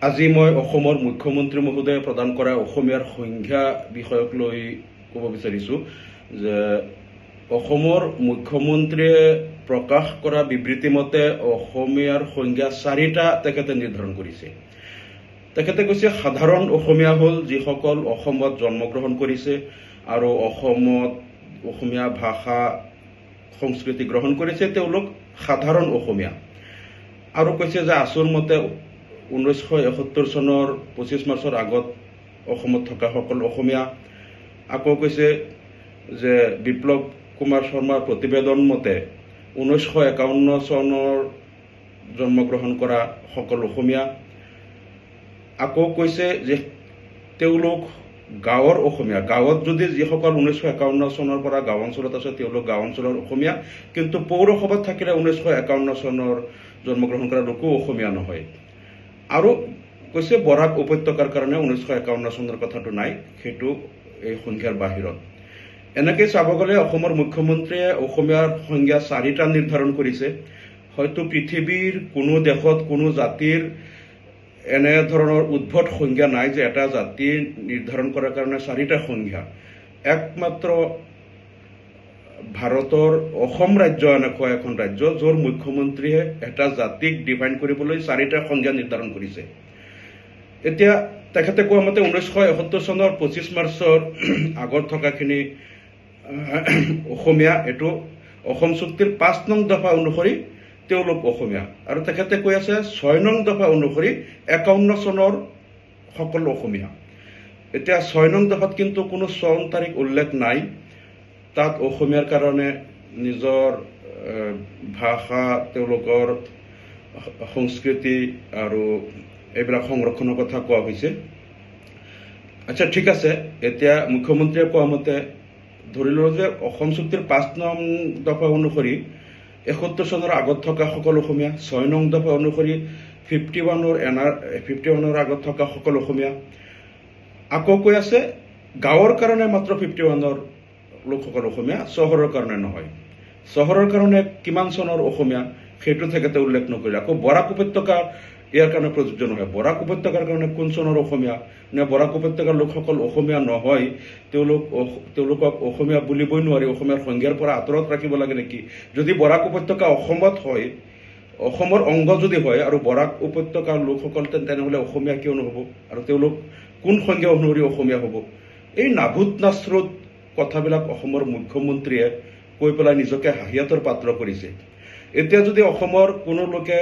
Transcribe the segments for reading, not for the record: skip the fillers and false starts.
আজি মই অসমৰ মুখ্যমন্ত্ৰী মহোদয়ে প্ৰদান কৰা অসমীয়াৰ সংজ্ঞা বিষয়ক লৈ ক'ব বিচাৰিছোঁ যে অসমৰ মুখ্যমন্ত্ৰীয়ে প্ৰকাশ কৰা বিবৃতি মতে অসমীয়াৰ সংজ্ঞা 4টা তেখেতে নিৰ্ধাৰণ কৰিছে। তেখেতে কৈছে সাধাৰণ অসমীয়া হ'ল যিসকল অসমত জন্মগ্ৰহণ কৰিছে আৰু অসমত অসমীয়া ভাষা সংস্কৃতি গ্ৰহণ কৰিছে তেওঁলোক সাধাৰণ অসমীয়া। আৰু কৈছে যে আচল মতে 1971 চনৰ 25 মাৰ্চৰ আগত অসমত থকা সকল অসমীয়া। আকৌ কৈছে যে বিপ্লৱ কুমাৰ শৰ্মাৰ প্ৰতিবেদন মতে 1951 চনৰ জন্মগ্ৰহণ কৰা সকল অসমীয়া। আকৌ কৈছে যে তেওঁলোক গাঁৱৰ অসমীয়া, গাঁৱত যদি যিসকল 1951 চনৰ পৰা গাঁও অঞ্চলত আছে তেওঁলোক গাঁও অঞ্চলৰ অসমীয়া, কিন্তু পৌৰসভাত থাকিলে 1951 চনৰ জন্মগ্ৰহণ কৰা লোকো অসমীয়া নহয়। আৰু কৈছে বৰাক উপত্যকাৰ কাৰণে 1951 চনৰ কথাটো নাই, সেইটো এই সংজ্ঞাৰ বাহিৰত। এনেকৈ চাব গ'লে অসমৰ মুখ্যমন্ত্ৰীয়ে অসমীয়াৰ সংজ্ঞা 4টা নিৰ্ধাৰণ কৰিছে। হয়তো পৃথিৱীৰ কোনো দেশত কোনো জাতিৰ এনে ধৰণৰ উদ্ভট সংজ্ঞা নাই যে এটা জাতি নিৰ্ধাৰণ কৰাৰ কাৰণে 4টা সংজ্ঞা। একমাত্ৰ ভাৰতৰ অসম ৰাজ্য এনেকুৱা এখন ৰাজ্য য'ৰ মুখ্যমন্ত্ৰীয়ে এটা জাতিক ডিফাইন কৰিবলৈ 4টা সংজ্ঞা নিৰ্ধাৰণ কৰিছে। এতিয়া তেখেতে কোৱা মতে 1971 চনৰ 25 মাৰ্চৰ আগত থকাখিনি অসমীয়া, এইটো অসম চুক্তিৰ 5 নং দফা অনুসৰি তেওঁলোক অসমীয়া। আৰু তেখেতে কৈ আছে 6 নং দফা অনুসৰি 51 চনৰ সকলো অসমীয়া। এতিয়া 6 নং দফাত কিন্তু কোনো চন তাৰিখ উল্লেখ নাই। তাত অসমীয়াৰ কাৰণে নিজৰ ভাষা, তেওঁলোকৰ সংস্কৃতি আৰু এইবিলাক সংৰক্ষণৰ কথা কোৱা হৈছে। আচ্ছা, ঠিক আছে। এতিয়া মুখ্যমন্ত্ৰীয়ে কোৱা মতে ধৰি লওঁ যে অসম চুক্তিৰ 5 নং দফা অনুসৰি 71 চনৰ আগত থকা সকলো অসমীয়া, 6 নং দফা অনুসৰি 51ৰ আগত থকা সকলো অসমীয়া। আকৌ কৈ আছে গাঁৱৰ কাৰণে মাত্ৰ 51ৰ লোকসকল অসমীয়া, চহৰৰ কাৰণে নহয়। চহৰৰ কাৰণে কিমান চনৰ অসমীয়া সেইটো তেখেতে উল্লেখ নকৰিলে। আকৌ বৰাক উপত্যকা ইয়াৰ কাৰণে প্ৰযোজ্য নহয়। বৰাক উপত্যকাৰ কাৰণে কোন চনৰ অসমীয়া, নে বৰাক উপত্যকাৰ লোকসকল অসমীয়া নহয়, তেওঁলোকক অসমীয়া বুলিবই নোৱাৰি, অসমীয়াৰ সংজ্ঞাৰ পৰা আঁতৰত ৰাখিব লাগে নেকি? যদি বৰাক উপত্যকা অসমত হয়, অসমৰ অংগ যদি হয় আৰু বৰাক উপত্যকাৰ লোকসকল তেনেহ'লে অসমীয়া কিয় নহ'ব? আৰু তেওঁলোক কোন সংজ্ঞা অনুসৰি অসমীয়া হ'ব? এই নাভূত নাশ্ৰুত কথাবিলাক অসমৰ মুখ্যমন্ত্ৰীয়ে কৈ পেলাই নিজকে হাঁহিয়াতৰ পাত্ৰ কৰিছে। এতিয়া যদি অসমৰ কোনো লোকে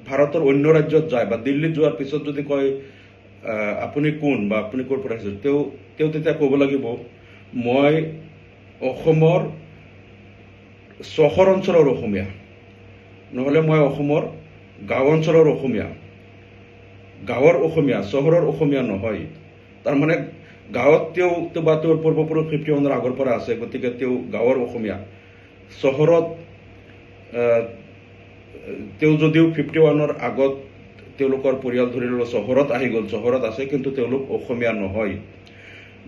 ভাৰতৰ অন্য ৰাজ্যত যায় বা দিল্লীত যোৱাৰ পিছত যদি কয় আপুনি কোন বা আপুনি ক'ৰ পৰা আহিছে, তেওঁ তেতিয়া ক'ব লাগিব মই অসমৰ চহৰ অঞ্চলৰ অসমীয়া, নহ'লে মই অসমৰ গাঁও অঞ্চলৰ অসমীয়া। গাঁৱৰ অসমীয়া, চহৰৰ অসমীয়া নহয়। তাৰমানে গাঁৱত তেওঁ বা তেওঁৰ পূৰ্বপুৰুষ 51ৰ আগৰ পৰা আছে, গতিকে তেওঁ গাঁৱৰ অসমীয়া। চহৰত তেওঁ যদিও 51ৰ আগত তেওঁলোকৰ পৰিয়াল ধৰি ল'লে চহৰত আহি গ'ল, চহৰত আছে, কিন্তু তেওঁলোক অসমীয়া নহয়।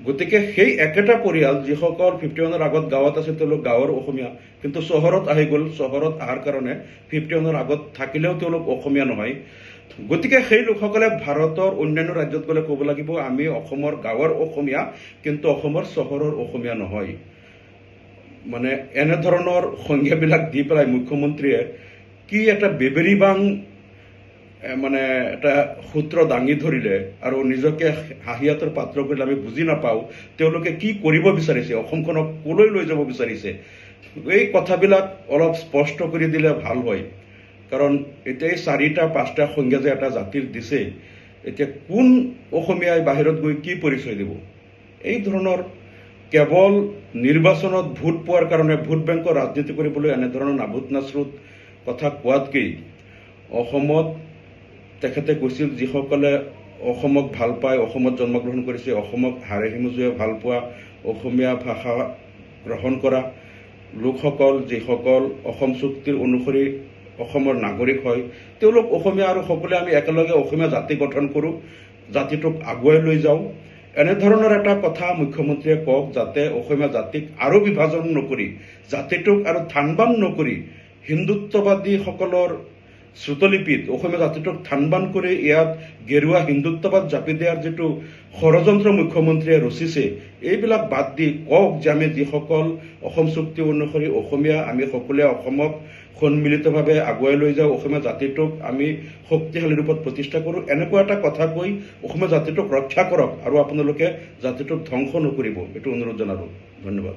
গতিকে সেই একেটা পৰিয়াল যিসকল 51ৰ আগত গাঁৱত আছে তেওঁলোক গাঁৱৰ অসমীয়া, কিন্তু চহৰত আহি গ'ল, চহৰত অহাৰ কাৰণে 51ৰ আগত থাকিলেও তেওঁলোক অসমীয়া নহয়। গতিকে সেই লোকসকলে ভাৰতৰ অন্যান্য ৰাজ্যত গ'লে ক'ব লাগিব আমি অসমৰ গাঁৱৰ অসমীয়া, কিন্তু অসমৰ চহৰৰ অসমীয়া নহয়। মানে এনেধৰণৰ সংজ্ঞাবিলাক দি পেলাই মুখ্যমন্ত্ৰীয়ে কি এটা বেবেৰিবাং মানে এটা সূত্ৰ দাঙি ধৰিলে আৰু নিজকে হাঁহিয়াতৰ পাত্ৰ কৰিলে আমি বুজি নাপাওঁ তেওঁলোকে কি কৰিব বিচাৰিছে, অসমখনক কলৈ লৈ যাব বিচাৰিছে। এই কথাবিলাক অলপ স্পষ্ট কৰি দিলে ভাল হয়। কাৰণ এতিয়া এই 4টা 5টা সংজ্ঞা যে এটা জাতিৰ দিছে, এতিয়া কোন অসমীয়াই বাহিৰত গৈ কি পৰিচয় দিব? এই ধৰণৰ কেৱল নিৰ্বাচনত ভোট পোৱাৰ কাৰণে ভোট বেংকৰ ৰাজনীতি কৰিবলৈ এনেধৰণৰ নাভূত নাশ্ৰুত কথা কোৱাতকৈ অসমত তেখেতে কৈছিল যিসকলে অসমক ভাল পায়, অসমত জন্মগ্ৰহণ কৰিছে, অসমক হাড়ে হিমজুৱে ভাল পোৱা, অসমীয়া ভাষা গ্ৰহণ কৰা লোকসকল যিসকল অসম চুক্তিৰ অনুসৰি অসমৰ নাগৰিক হয়, তেওঁলোক অসমীয়া। আৰু সকলোৱে আমি একেলগে অসমীয়া জাতি গঠন কৰোঁ, জাতিটোক আগুৱাই লৈ যাওঁ। এনেধৰণৰ এটা কথা মুখ্যমন্ত্ৰীয়ে কওক, যাতে অসমীয়া জাতিক আৰু বিভাজন নকৰি, জাতিটোক আৰু থানবান নকৰি হিন্দুত্ববাদীসকলৰ শ্ৰুতলিপিত অসমীয়া জাতিটোক থানবান কৰি ইয়াত গেৰুৱা হিন্দুত্ববাদ জাপি দিয়াৰ যিটো ষড়যন্ত্ৰ মুখ্যমন্ত্ৰীয়ে ৰচিছে, এইবিলাক বাদ দি কওক যে আমি যিসকল অসম চুক্তি অনুসৰি অসমীয়া, আমি সকলোৱে অসমক সন্মিলিতভাৱে আগুৱাই লৈ যাওঁ, অসমীয়া জাতিটোক আমি শক্তিশালী ৰূপত প্ৰতিষ্ঠা কৰোঁ, এনেকুৱা এটা কথা কৈ অসমীয়া জাতিটোক ৰক্ষা কৰক আৰু আপোনালোকে জাতিটোক ধ্বংস নকৰিব, এইটো অনুৰোধ জনালোঁ। ধন্যবাদ।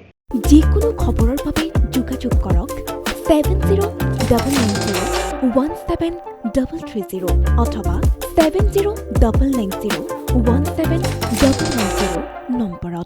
যিকোনো খবৰৰ বাবে যোগাযোগ কৰক 7090173330 অথবা 7099017990 নম্বৰত।